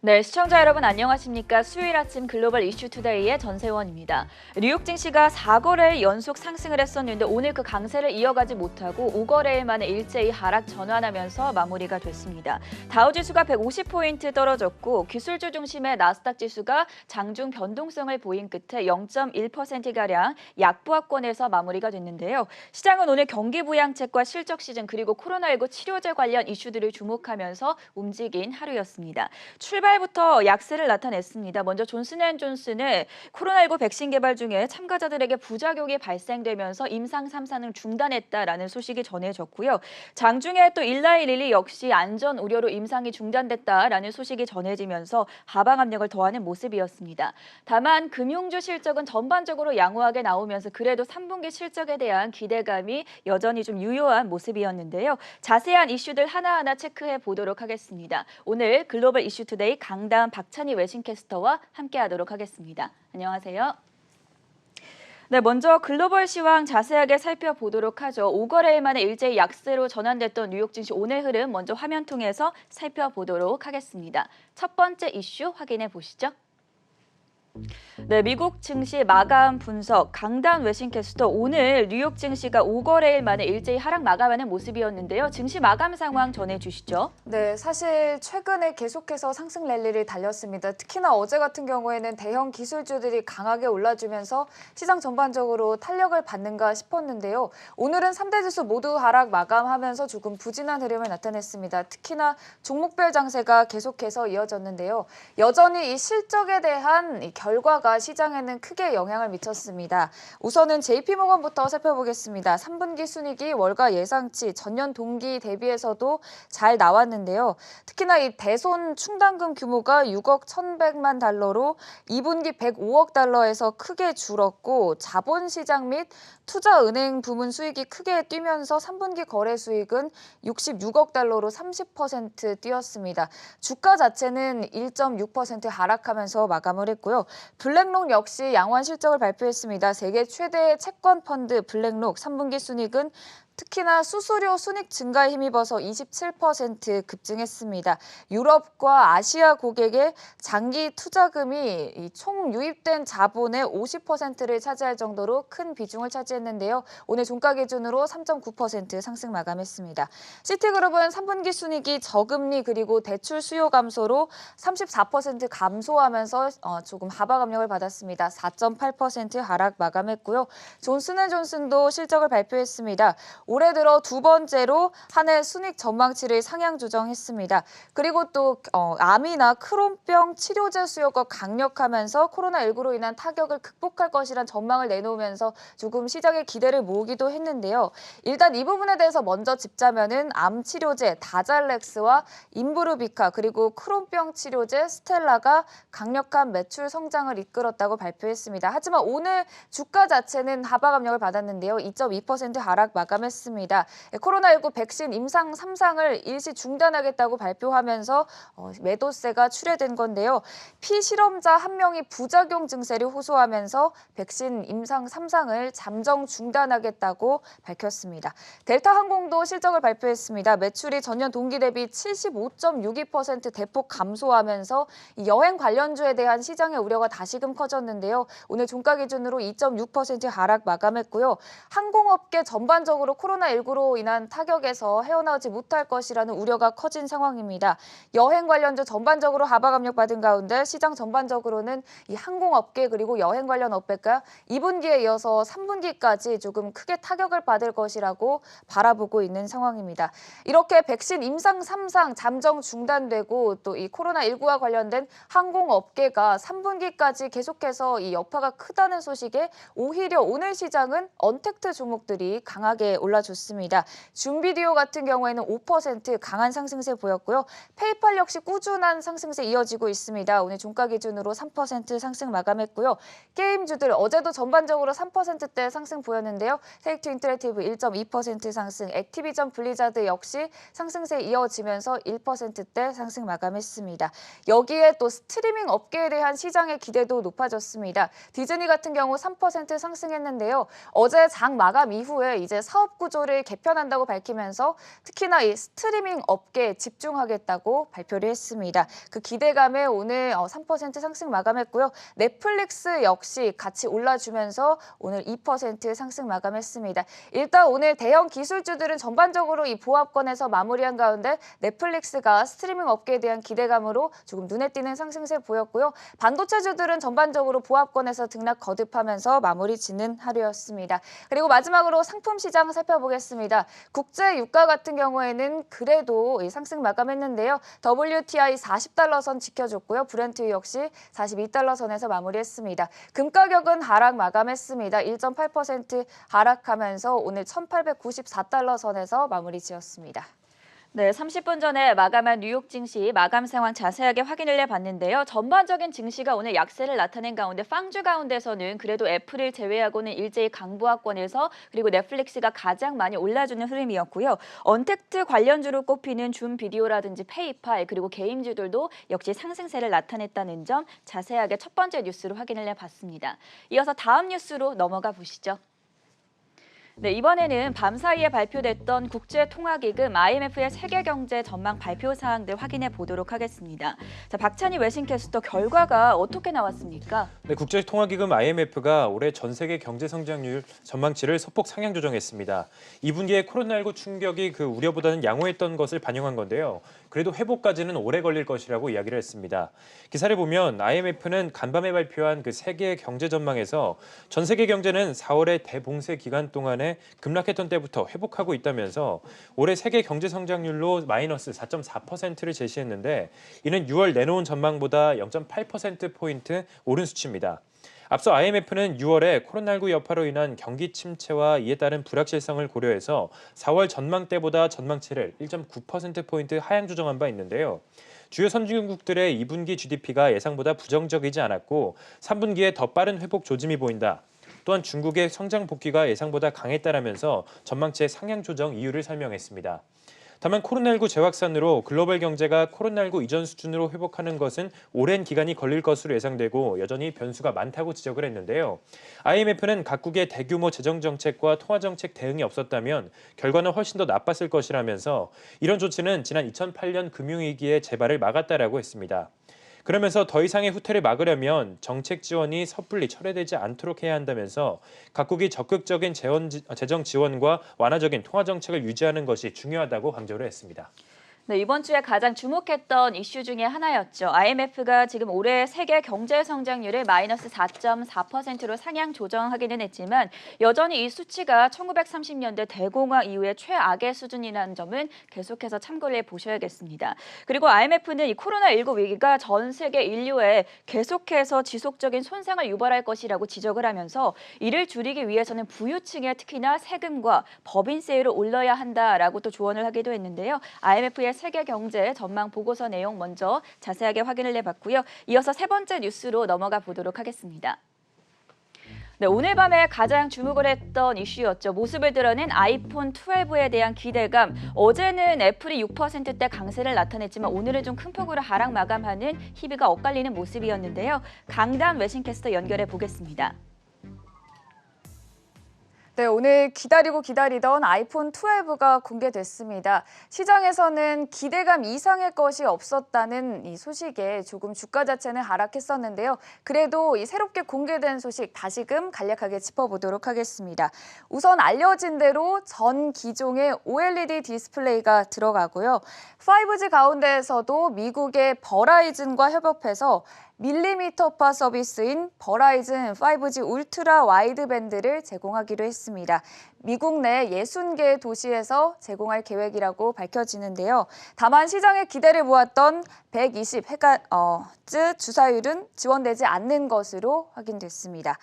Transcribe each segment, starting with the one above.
네, 시청자 여러분 안녕하십니까? 수요일 아침 글로벌 이슈 투데이의 전세원입니다. 뉴욕 증시가 4거래일 연속 상승을 했었는데 오늘 그 강세를 이어가지 못하고 5거래일 만에 일제히 하락 전환하면서 마무리가 됐습니다. 다우지수가 150포인트 떨어졌고 기술주 중심의 나스닥 지수가 장중 변동성을 보인 끝에 0.1%가량 약보합권에서 마무리가 됐는데요. 시장은 오늘 경기 부양책과 실적 시즌 그리고 코로나19 치료제 관련 이슈들을 주목하면서 움직인 하루였습니다. 출발부터 약세를 나타냈습니다. 먼저 존슨앤존슨은 코로나19 백신 개발 중에 참가자들에게 부작용이 발생되면서 임상 3상을 중단했다라는 소식이 전해졌고요. 장중에 또 일라이 릴리 역시 안전 우려로 임상이 중단됐다라는 소식이 전해지면서 하방 압력을 더하는 모습이었습니다. 다만 금융주 실적은 전반적으로 양호하게 나오면서 그래도 3분기 실적에 대한 기대감이 여전히 좀 유효한 모습이었는데요. 자세한 이슈들 하나하나 체크해 보도록 하겠습니다. 오늘 글로벌 이슈 투데이 강다은 박찬희 외신캐스터와 함께하도록 하겠습니다. 안녕하세요. 네, 먼저 글로벌 시황 자세하게 살펴보도록 하죠. 5거래일 만에 일제히 약세로 전환됐던 뉴욕 증시 오늘 흐름 먼저 화면 통해서 살펴보도록 하겠습니다. 첫 번째 이슈 확인해 보시죠. 네, 미국 증시 마감 분석 강다은 외신캐스터 오늘 뉴욕 증시가 5거래일 만에 일제히 하락 마감하는 모습이었는데요. 증시 마감 상황 전해주시죠. 네, 사실 최근에 계속해서 상승 랠리를 달렸습니다. 특히나 어제 같은 경우에는 대형 기술주들이 강하게 올라주면서 시장 전반적으로 탄력을 받는가 싶었는데요. 오늘은 3대 지수 모두 하락 마감하면서 조금 부진한 흐름을 나타냈습니다. 특히나 종목별 장세가 계속해서 이어졌는데요. 여전히 이 실적에 대한 이 결과가 시장에는 크게 영향을 미쳤습니다. 우선은 JP모건부터 살펴보겠습니다. 3분기 순이익이 월가 예상치 전년 동기 대비해서도 잘 나왔는데요. 특히나 이 대손 충당금 규모가 6억 1,100만 달러로 2분기 105억 달러에서 크게 줄었고 자본시장 및 투자은행 부문 수익이 크게 뛰면서 3분기 거래 수익은 66억 달러로 30% 뛰었습니다. 주가 자체는 1.6% 하락하면서 마감을 했고요. 블랙록 역시 양호한 실적을 발표했습니다. 세계 최대의 채권 펀드 블랙록 3분기 순이익은 특히나 수수료 순익 증가에 힘입어서 27% 급증했습니다. 유럽과 아시아 고객의 장기 투자금이 총 유입된 자본의 50%를 차지할 정도로 큰 비중을 차지했는데요. 오늘 종가 기준으로 3.9% 상승 마감했습니다. 시티그룹은 3분기 순이익이 저금리 그리고 대출 수요 감소로 34% 감소하면서 조금 하방 압력을 받았습니다. 4.8% 하락 마감했고요. 존슨앤존슨도 실적을 발표했습니다. 올해 들어 두 번째로 한 해 순이익 전망치를 상향 조정했습니다. 그리고 또 암이나 크론병 치료제 수요가 강력하면서 코로나19로 인한 타격을 극복할 것이란 전망을 내놓으면서 조금 시장의 기대를 모으기도 했는데요. 일단 이 부분에 대해서 먼저 짚자면은 암 치료제 다잘렉스와 임브루비카 그리고 크론병 치료제 스텔라가 강력한 매출 성장을 이끌었다고 발표했습니다. 하지만 오늘 주가 자체는 하방 압력을 받았는데요. 2.2% 하락 마감했습니다. 코로나19 백신 임상 3상을 일시 중단하겠다고 발표하면서 매도세가 출회된 건데요. 피실험자 1명이 부작용 증세를 호소하면서 백신 임상 3상을 잠정 중단하겠다고 밝혔습니다. 델타항공도 실적을 발표했습니다. 매출이 전년 동기 대비 75.62% 대폭 감소하면서 여행 관련주에 대한 시장의 우려가 다시금 커졌는데요. 오늘 종가 기준으로 2.6% 하락 마감했고요. 항공업계 전반적으로 코로나19로 인한 타격에서 헤어나오지 못할 것이라는 우려가 커진 상황입니다. 여행 관련주 전반적으로 하방 압력 받은 가운데 시장 전반적으로는 이 항공업계 그리고 여행 관련 업계가 2분기에 이어서 3분기까지 조금 크게 타격을 받을 것이라고 바라보고 있는 상황입니다. 이렇게 백신 임상 3상 잠정 중단되고 또 이 코로나19와 관련된 항공업계가 3분기까지 계속해서 이 여파가 크다는 소식에 오히려 오늘 시장은 언택트 종목들이 강하게 올라줬습니다. 줌비디오 같은 경우에는 5% 강한 상승세 보였고요. 페이팔 역시 꾸준한 상승세 이어지고 있습니다. 오늘 종가 기준으로 3% 상승 마감했고요. 게임주들 어제도 전반적으로 3%대 상승 보였는데요. 테이크 투 인터랙티브 1.2% 상승, 액티비전 블리자드 역시 상승세 이어지면서 1%대 상승 마감했습니다. 여기에 또 스트리밍 업계에 대한 시장의 기대도 높아졌습니다. 디즈니 같은 경우 3% 상승했는데요. 어제 장 마감 이후에 이제 사업 구조를 개편한다고 밝히면서 특히나 이 스트리밍 업계에 집중하겠다고 발표를 했습니다. 그 기대감에 오늘 3% 상승 마감했고요. 넷플릭스 역시 같이 올라주면서 오늘 2% 상승 마감했습니다. 일단 오늘 대형 기술주들은 전반적으로 이 보합권에서 마무리한 가운데 넷플릭스가 스트리밍 업계에 대한 기대감으로 조금 눈에 띄는 상승세 보였고요. 반도체주들은 전반적으로 보합권에서 등락 거듭하면서 마무리 짓는 하루였습니다. 그리고 마지막으로 상품 시장 살펴보겠습니다. 국제 유가 같은 경우에는 그래도 상승 마감했는데요. WTI 40달러 선 지켜줬고요. 브렌트 역시 42달러 선에서 마무리했습니다. 금 가격은 하락 마감했습니다. 1.8% 하락하면서 오늘 1894달러 선에서 마무리 지었습니다. 네, 30분 전에 마감한 뉴욕 증시 마감 상황 자세하게 확인을 해봤는데요. 전반적인 증시가 오늘 약세를 나타낸 가운데 빵주 가운데서는 그래도 애플을 제외하고는 일제히 강보합권에서 그리고 넷플릭스가 가장 많이 올라주는 흐름이었고요. 언택트 관련주로 꼽히는 줌 비디오라든지 페이팔 그리고 게임주들도 역시 상승세를 나타냈다는 점 자세하게 첫 번째 뉴스로 확인을 해봤습니다. 이어서 다음 뉴스로 넘어가 보시죠. 네, 이번에는 밤사이에 발표됐던 국제통화기금 IMF의 세계경제 전망 발표 사항들 확인해 보도록 하겠습니다. 자, 박찬희 외신캐스터 결과가 어떻게 나왔습니까? 네, 국제통화기금 IMF가 올해 전 세계 경제 성장률 전망치를 소폭 상향 조정했습니다. 2분기에 코로나19 충격이 그 우려보다는 양호했던 것을 반영한 건데요. 그래도 회복까지는 오래 걸릴 것이라고 이야기를 했습니다. 기사를 보면 IMF는 간밤에 발표한 그 세계 경제 전망에서 전 세계 경제는 4월의 대봉쇄 기간 동안에 급락했던 때부터 회복하고 있다면서 올해 세계 경제 성장률로 마이너스 4.4%를 제시했는데 이는 6월 내놓은 전망보다 0.8%포인트 오른 수치입니다. 앞서 IMF는 6월에 코로나19 여파로 인한 경기 침체와 이에 따른 불확실성을 고려해서 4월 전망 때보다 전망치를 1.9%포인트 하향 조정한 바 있는데요. 주요 선진국들의 2분기 GDP가 예상보다 부정적이지 않았고 3분기에 더 빠른 회복 조짐이 보인다. 또한 중국의 성장 복귀가 예상보다 강했다라면서 전망치의 상향 조정 이유를 설명했습니다. 다만 코로나19 재확산으로 글로벌 경제가 코로나19 이전 수준으로 회복하는 것은 오랜 기간이 걸릴 것으로 예상되고 여전히 변수가 많다고 지적을 했는데요. IMF는 각국의 대규모 재정정책과 통화정책 대응이 없었다면 결과는 훨씬 더 나빴을 것이라면서 이런 조치는 지난 2008년 금융위기의 재발을 막았다라고 했습니다. 그러면서 더 이상의 후퇴를 막으려면 정책 지원이 섣불리 철회되지 않도록 해야 한다면서 각국이 적극적인 재정 지원과 완화적인 통화 정책을 유지하는 것이 중요하다고 강조를 했습니다. 네, 이번 주에 가장 주목했던 이슈 중에 하나였죠. IMF가 지금 올해 세계 경제 성장률을 마이너스 4.4%로 상향 조정하기는 했지만 여전히 이 수치가 1930년대 대공황 이후의 최악의 수준이라는 점은 계속해서 참고를 해보셔야겠습니다. 그리고 IMF는 이 코로나19 위기가 전 세계 인류에 계속해서 지속적인 손상을 유발할 것이라고 지적을 하면서 이를 줄이기 위해서는 부유층에 특히나 세금과 법인세율을 올려야 한다라고 또 조언을 하기도 했는데요. IMF의 세계 경제 전망 보고서 내용 먼저 자세하게 확인을 해봤고요. 이어서 세 번째 뉴스로 넘어가 보도록 하겠습니다. 네, 오늘 밤에 가장 주목을 했던 이슈였죠. 모습을 드러낸 아이폰 12에 대한 기대감. 어제는 애플이 6%대 강세를 나타냈지만 오늘은 좀 큰 폭으로 하락 마감하는 희비가 엇갈리는 모습이었는데요. 강단 외신캐스터 연결해 보겠습니다. 네, 오늘 기다리던 아이폰 12가 공개됐습니다. 시장에서는 기대감 이상의 것이 없었다는 이 소식에 조금 주가 자체는 하락했었는데요. 그래도 이 새롭게 공개된 소식 다시금 간략하게 짚어보도록 하겠습니다. 우선 알려진 대로 전 기종의 OLED 디스플레이가 들어가고요. 5G 가운데에서도 미국의 버라이즌과 협업해서 밀리미터파 서비스인 버라이즌 5G 울트라 와이드밴드를 제공하기로 했습니다. 미국 내 60개의 도시에서 제공할 계획이라고 밝혀지는데요. 다만 시장의 기대를 모았던 120Hz 주사율은 지원되지 않는 것으로 확인됐습니다.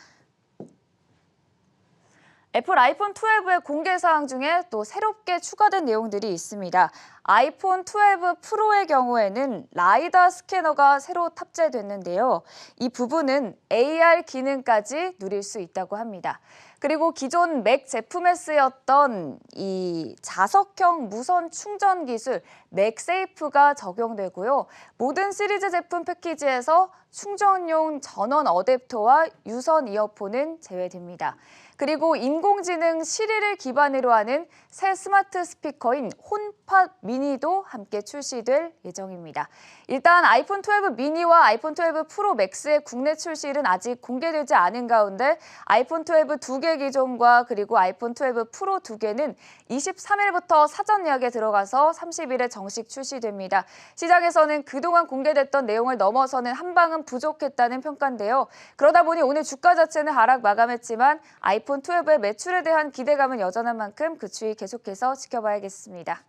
애플 아이폰 12의 공개 사항 중에 또 새롭게 추가된 내용들이 있습니다. 아이폰 12 프로의 경우에는 라이다 스캐너가 새로 탑재됐는데요. 이 부분은 AR 기능까지 누릴 수 있다고 합니다. 그리고 기존 맥 제품에 쓰였던 이 자석형 무선 충전 기술 맥세이프가 적용되고요. 모든 시리즈 제품 패키지에서 충전용 전원 어댑터와 유선 이어폰은 제외됩니다. 그리고 인공지능 시리를 기반으로 하는 새 스마트 스피커인 홈팟 미니도 함께 출시될 예정입니다. 일단 아이폰 12 미니와 아이폰 12 프로 맥스의 국내 출시일은 아직 공개되지 않은 가운데 아이폰 12 2개 기종과 그리고 아이폰 12 프로 2개는 23일부터 사전 예약에 들어가서 30일에 정식 출시됩니다. 시장에서는 그동안 공개됐던 내용을 넘어서는 한 방은 부족했다는 평가인데요. 그러다 보니 오늘 주가 자체는 하락 마감했지만 아이폰 12의 매출에 대한 기대감은 여전한 만큼 그 추이 계속해서 지켜봐야겠습니다.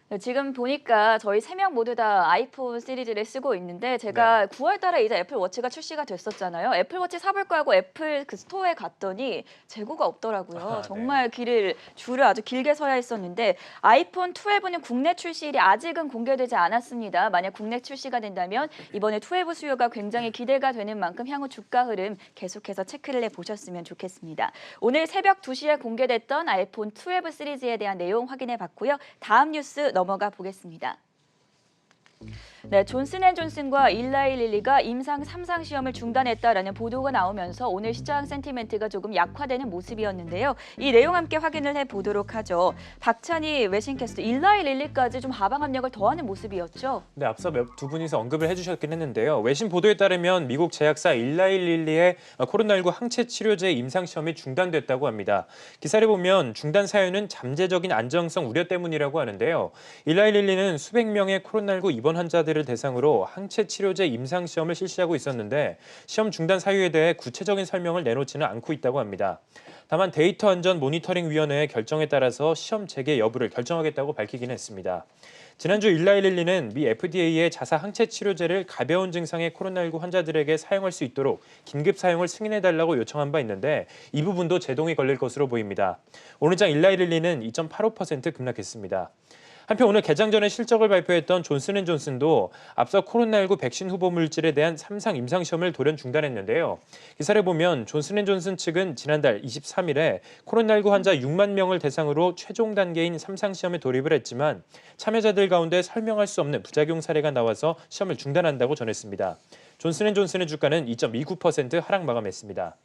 네, 지금 보니까 저희 3명 모두 다 아이폰 시리즈를 쓰고 있는데 제가 9월 달에 이제 애플워치가 출시가 됐었잖아요. 애플워치 사볼까 하고 애플 그 스토어에 갔더니 재고가 없더라고요. 정말 줄을 아주 길게 서야 했었는데 아이폰 12는 국내 출시일이 아직은 공개되지 않았습니다. 만약 국내 출시가 된다면 이번에 12 수요가 굉장히 기대가 되는 만큼 향후 주가 흐름 계속해서 체크를 해보셨으면 좋겠습니다. 오늘 새벽 2시에 공개됐던 아이폰 12 시리즈에 대한 내용 확인해 봤고요. 다음 뉴스 넘어가 보겠습니다. 네, 존슨앤존슨과 일라이 릴리가 임상 3상 시험을 중단했다라는 보도가 나오면서 오늘 시장 센티멘트가 조금 약화되는 모습이었는데요. 이 내용 함께 확인을 해보도록 하죠. 박찬희 외신캐스터 일라이 릴리까지 좀 하방 압력을 더하는 모습이었죠. 네, 앞서 두 분이서 언급을 해주셨긴 했는데요. 외신 보도에 따르면 미국 제약사 일라이 릴리의 코로나19 항체 치료제 임상 시험이 중단됐다고 합니다. 기사를 보면 중단 사유는 잠재적인 안정성 우려 때문이라고 하는데요. 일라이 릴리는 수백 명의 코로나19 입원 환자들을 대상으로 항체 치료제 임상 시험을 실시하고 있었는데 시험 중단 사유에 대해 구체적인 설명을 내놓지는 않고 있다고 합니다. 다만 데이터 안전 모니터링 위원회의 결정에 따라서 시험 재개 여부를 결정하겠다고 밝히긴 했습니다. 지난주 일라이 릴리는 미 FDA의 자사 항체 치료제를 가벼운 증상의 코로나19 환자들에게 사용할 수 있도록 긴급 사용을 승인해달라고 요청한 바 있는데 이 부분도 제동이 걸릴 것으로 보입니다. 오늘장 일라이 릴리는 2.85% 급락했습니다. 한편 오늘 개장 전에 실적을 발표했던 존슨앤존슨도 앞서 코로나19 백신 후보 물질에 대한 3상 임상시험을 돌연 중단했는데요. 기사를 보면 존슨앤존슨 측은 지난달 23일에 코로나19 환자 6만 명을 대상으로 최종 단계인 3상 시험에 돌입을 했지만 참여자들 가운데 설명할 수 없는 부작용 사례가 나와서 시험을 중단한다고 전했습니다. 존슨앤존슨의 주가는 2.29% 하락 마감했습니다.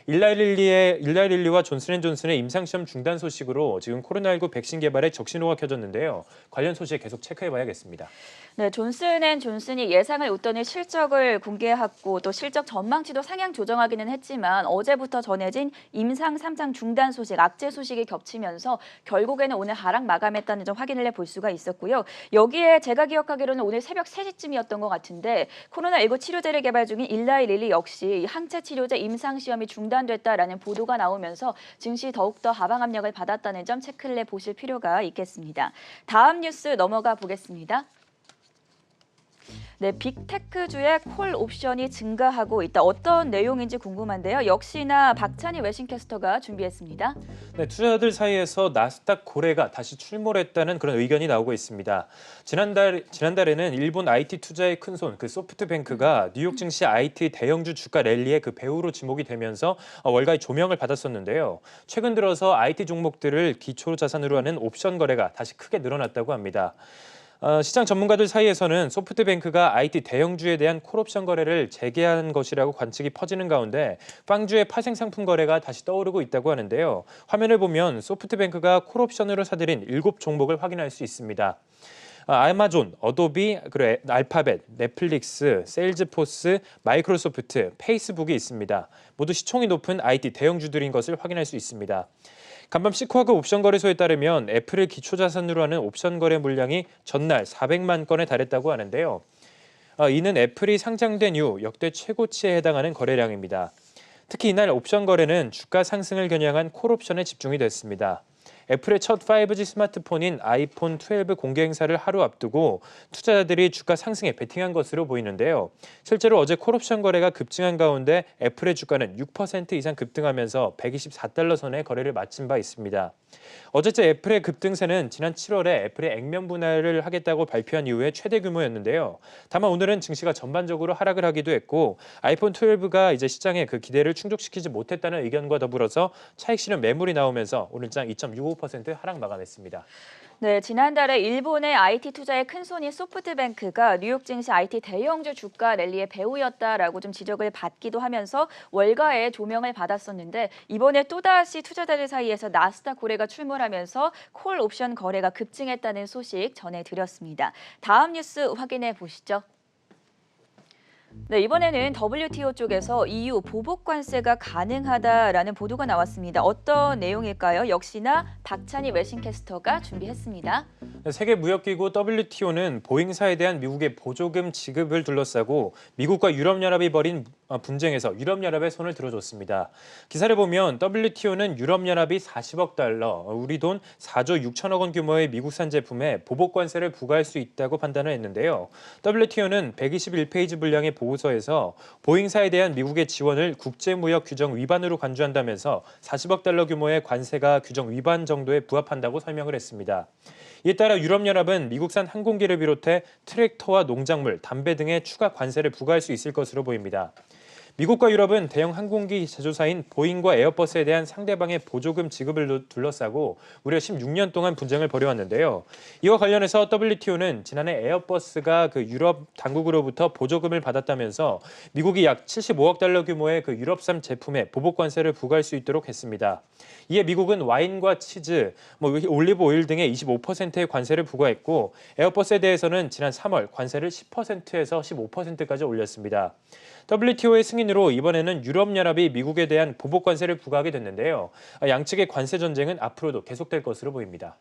일라이 릴리와 존슨앤존슨의 임상시험 중단 소식으로 지금 코로나19 백신 개발에 적신호가 켜졌는데요. 관련 소식 계속 체크해봐야겠습니다. 네, 존슨앤존슨이 예상을 웃도는 실적을 공개하고 또 실적 전망치도 상향 조정하기는 했지만 어제부터 전해진 임상 3상 중단 소식, 악재 소식이 겹치면서 결국에는 오늘 하락 마감했다는 점 확인을 해볼 수가 있었고요. 여기에 제가 기억하기로는 오늘 새벽 3시쯤이었던 것 같은데 코로나19 치료제를 개발 중인 일라이 릴리 역시 항체 치료제 임상 시험이 중단됐다라는 보도가 나오면서 증시 더욱더 하방 압력을 받았다는 점 체크를 해보실 필요가 있겠습니다. 다음 뉴스 넘어가 보겠습니다. 네, 빅테크주의 콜 옵션이 증가하고 있다. 어떤 내용인지 궁금한데요. 역시나 박찬희 외신캐스터가 준비했습니다. 네, 투자자들 사이에서 나스닥 고래가 다시 출몰했다는 그런 의견이 나오고 있습니다. 지난달에는 일본 IT 투자의 큰손 소프트뱅크가 뉴욕 증시 IT 대형주 주가 랠리의 배우로 지목이 되면서 월가의 조명을 받았었는데요. 최근 들어서 IT 종목들을 기초 자산으로 하는 옵션 거래가 다시 크게 늘어났다고 합니다. 시장 전문가들 사이에서는 소프트뱅크가 IT 대형주에 대한 콜옵션 거래를 재개한 것이라고 관측이 퍼지는 가운데 빵주의 파생 상품 거래가 다시 떠오르고 있다고 하는데요. 화면을 보면 소프트뱅크가 콜옵션으로 사들인 7종목을 확인할 수 있습니다. 아마존, 어도비, 그리고 알파벳, 넷플릭스, 세일즈포스, 마이크로소프트, 페이스북이 있습니다. 모두 시총이 높은 IT 대형주들인 것을 확인할 수 있습니다. 간밤 시코하그 옵션 거래소에 따르면 애플을 기초 자산으로 하는 옵션 거래 물량이 전날 400만 건에 달했다고 하는데요. 이는 애플이 상장된 이후 역대 최고치에 해당하는 거래량입니다. 특히 이날 옵션 거래는 주가 상승을 겨냥한 콜옵션에 집중이 됐습니다. 애플의 첫 5G 스마트폰인 아이폰 12 공개 행사를 하루 앞두고 투자자들이 주가 상승에 베팅한 것으로 보이는데요. 실제로 어제 콜옵션 거래가 급증한 가운데 애플의 주가는 6% 이상 급등하면서 124달러 선에 거래를 마친 바 있습니다. 어제째 애플의 급등세는 지난 7월에 애플의 액면 분할을 하겠다고 발표한 이후에 최대 규모였는데요. 다만 오늘은 증시가 전반적으로 하락을 하기도 했고 아이폰 12가 이제 시장의 기대를 충족시키지 못했다는 의견과 더불어서 차익 실현 매물이 나오면서 오늘장 2.65% 하락 마감했습니다. 네, 지난달에 일본의 IT 투자에 큰 손인 소프트뱅크가 뉴욕 증시 IT 대형주 주가 랠리의 배후였다라고 좀 지적을 받기도 하면서 월가에 조명을 받았었는데 이번에 또다시 투자자들 사이에서 나스닥 거래가 출몰하면서 콜 옵션 거래가 급증했다는 소식 전해드렸습니다. 다음 뉴스 확인해 보시죠. 네, 이번에는 WTO 쪽에서 EU 보복 관세가 가능하다라는 보도가 나왔습니다. 어떤 내용일까요? 역시나 박찬희 외신캐스터가 준비했습니다. 세계무역기구 WTO는 보잉사에 대한 미국의 보조금 지급을 둘러싸고 미국과 유럽연합이 벌인 분쟁에서 유럽연합의 손을 들어줬습니다. 기사를 보면 WTO는 유럽연합이 40억 달러, 우리 돈 4조 6천억 원 규모의 미국산 제품에 보복 관세를 부과할 수 있다고 판단을 했는데요. WTO는 121페이지 분량의 보고서에서 보잉사에 대한 미국의 지원을 국제무역 규정 위반으로 간주한다면서 40억 달러 규모의 관세가 규정 위반 정도에 부합한다고 설명을 했습니다. 이에 따라 유럽연합은 미국산 항공기를 비롯해 트랙터와 농작물, 담배 등의 추가 관세를 부과할 수 있을 것으로 보입니다. 미국과 유럽은 대형 항공기 제조사인 보잉과 에어버스에 대한 상대방의 보조금 지급을 둘러싸고 무려 16년 동안 분쟁을 벌여왔는데요. 이와 관련해서 WTO는 지난해 에어버스가 유럽 당국으로부터 보조금을 받았다면서 미국이 약 75억 달러 규모의 유럽산 제품에 보복 관세를 부과할 수 있도록 했습니다. 이에 미국은 와인과 치즈, 올리브 오일 등의 25%의 관세를 부과했고 에어버스에 대해서는 지난 3월 관세를 10%에서 15%까지 올렸습니다. WTO의 승인으로 이번에는 유럽연합이 미국에 대한 보복 관세를 부과하게 됐는데요. 양측의 관세 전쟁은 앞으로도 계속될 것으로 보입니다.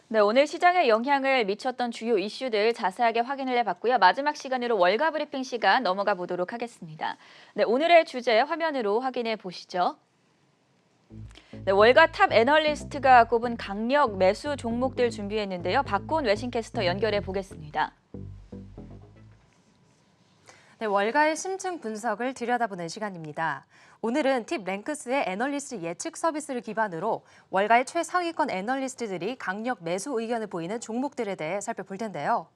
네, 오늘 시장에 영향을 미쳤던 주요 이슈들 자세하게 확인을 해봤고요. 마지막 시간으로 월가 브리핑 시간 넘어가 보도록 하겠습니다. 네, 오늘의 주제 화면으로 확인해 보시죠. 네, 월가 탑 애널리스트가 꼽은 강력 매수 종목들 준비했는데요. 박고은 외신캐스터 연결해 보겠습니다. 네, 월가의 심층 분석을 들여다보는 시간입니다. 오늘은 팁랭크스의 애널리스트 예측 서비스를 기반으로 월가의 최상위권 애널리스트들이 강력 매수 의견을 보이는 종목들에 대해 살펴볼 텐데요.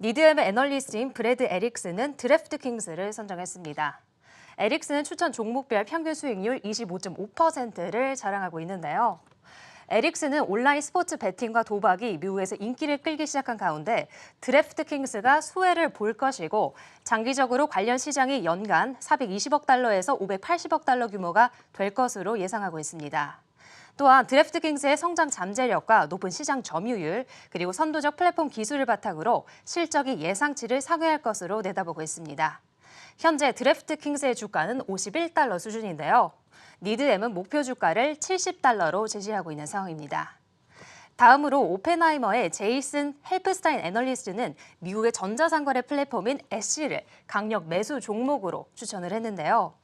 니드엠의 애널리스트인 브래드 에릭슨은 드래프트킹스를 선정했습니다. 에릭슨은 추천 종목별 평균 수익률 25.5%를 자랑하고 있는데요. 에릭슨은 온라인 스포츠 베팅과 도박이 미국에서 인기를 끌기 시작한 가운데 드래프트킹스가 수혜를 볼 것이고 장기적으로 관련 시장이 연간 420억 달러에서 580억 달러 규모가 될 것으로 예상하고 있습니다. 또한 드래프트킹스의 성장 잠재력과 높은 시장 점유율 그리고 선도적 플랫폼 기술을 바탕으로 실적이 예상치를 상회할 것으로 내다보고 있습니다. 현재 드래프트킹스의 주가는 51달러 수준인데요. 니드엠은 목표 주가를 70달러로 제시하고 있는 상황입니다. 다음으로 오펜하이머의 제이슨 헬프스타인 애널리스트는 미국의 전자상거래 플랫폼인 애쉬를 강력 매수 종목으로 추천을 했는데요.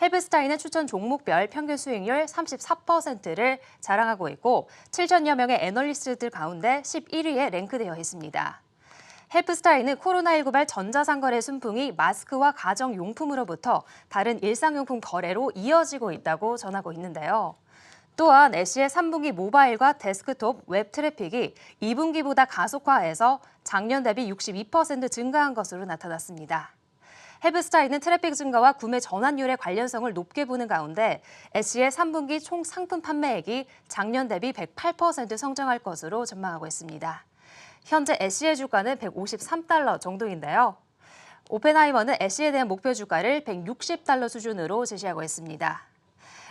헬프스타인은 추천 종목별 평균 수익률 34%를 자랑하고 있고 7천여 명의 애널리스트들 가운데 11위에 랭크되어 있습니다. 헬프스타인은 코로나19발 전자상거래 순풍이 마스크와 가정용품으로부터 다른 일상용품 거래로 이어지고 있다고 전하고 있는데요. 또한 애쉬의 3분기 모바일과 데스크톱 웹 트래픽이 2분기보다 가속화해서 작년 대비 62% 증가한 것으로 나타났습니다. 헬프스타인은 트래픽 증가와 구매 전환율의 관련성을 높게 보는 가운데 애쉬의 3분기 총 상품 판매액이 작년 대비 108% 성장할 것으로 전망하고 있습니다. 현재 애쉬의 주가는 153달러 정도인데요. 오펜하이머는 애쉬에 대한 목표 주가를 160달러 수준으로 제시하고 있습니다.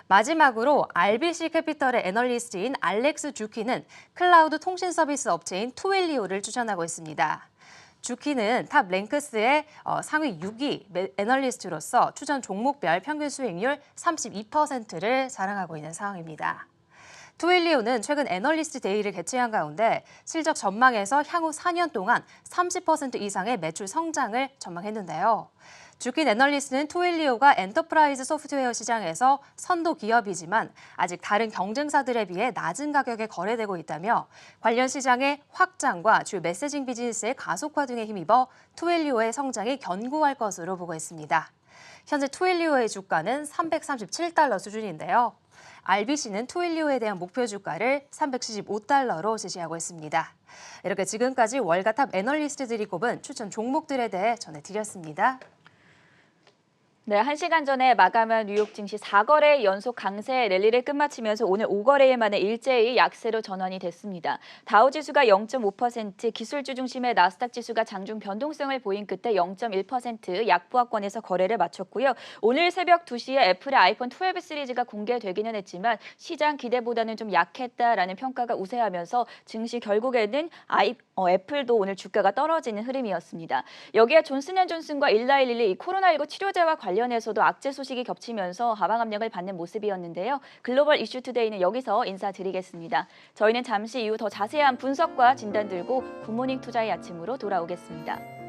마지막으로 RBC 캐피털의 애널리스트인 알렉스 주키는 클라우드 통신 서비스 업체인 투일리오를 추천하고 있습니다. 주키는 탑 랭크스의 상위 6위 애널리스트로서 추천 종목별 평균 수익률 32%를 자랑하고 있는 상황입니다. 투일리오는 최근 애널리스트 데이를 개최한 가운데 실적 전망에서 향후 4년 동안 30% 이상의 매출 성장을 전망했는데요. 주킨 애널리스트는 투일리오가 엔터프라이즈 소프트웨어 시장에서 선도 기업이지만 아직 다른 경쟁사들에 비해 낮은 가격에 거래되고 있다며 관련 시장의 확장과 주요 메시징 비즈니스의 가속화 등에 힘입어 투일리오의 성장이 견고할 것으로 보고 있습니다. 현재 투일리오의 주가는 337달러 수준인데요. RBC는 투일리오에 대한 목표 주가를 375달러로 제시하고 있습니다. 이렇게 지금까지 월가 탑 애널리스트들이 꼽은 추천 종목들에 대해 전해드렸습니다. 네, 1시간 전에 마감한 뉴욕 증시 4거래 연속 강세 랠리를 끝마치면서 오늘 5거래일 만에 일제히 약세로 전환이 됐습니다. 다우지수가 0.5%, 기술주 중심의 나스닥 지수가 장중 변동성을 보인 끝에 0.1% 약보합권에서 거래를 마쳤고요. 오늘 새벽 2시에 애플의 아이폰 12 시리즈가 공개되기는 했지만 시장 기대보다는 좀 약했다라는 평가가 우세하면서 증시 결국에는 애플도 오늘 주가가 떨어지는 흐름이었습니다. 여기에 존슨앤존슨과 일라일리 이 코로나19 치료제와 관련해서도 악재 소식이 겹치면서 하방 압력을 받는 모습이었는데요. 글로벌 이슈 투데이는 여기서 인사드리겠습니다. 저희는 잠시 이후 더 자세한 분석과 진단 들고 굿모닝 투자의 아침으로 돌아오겠습니다.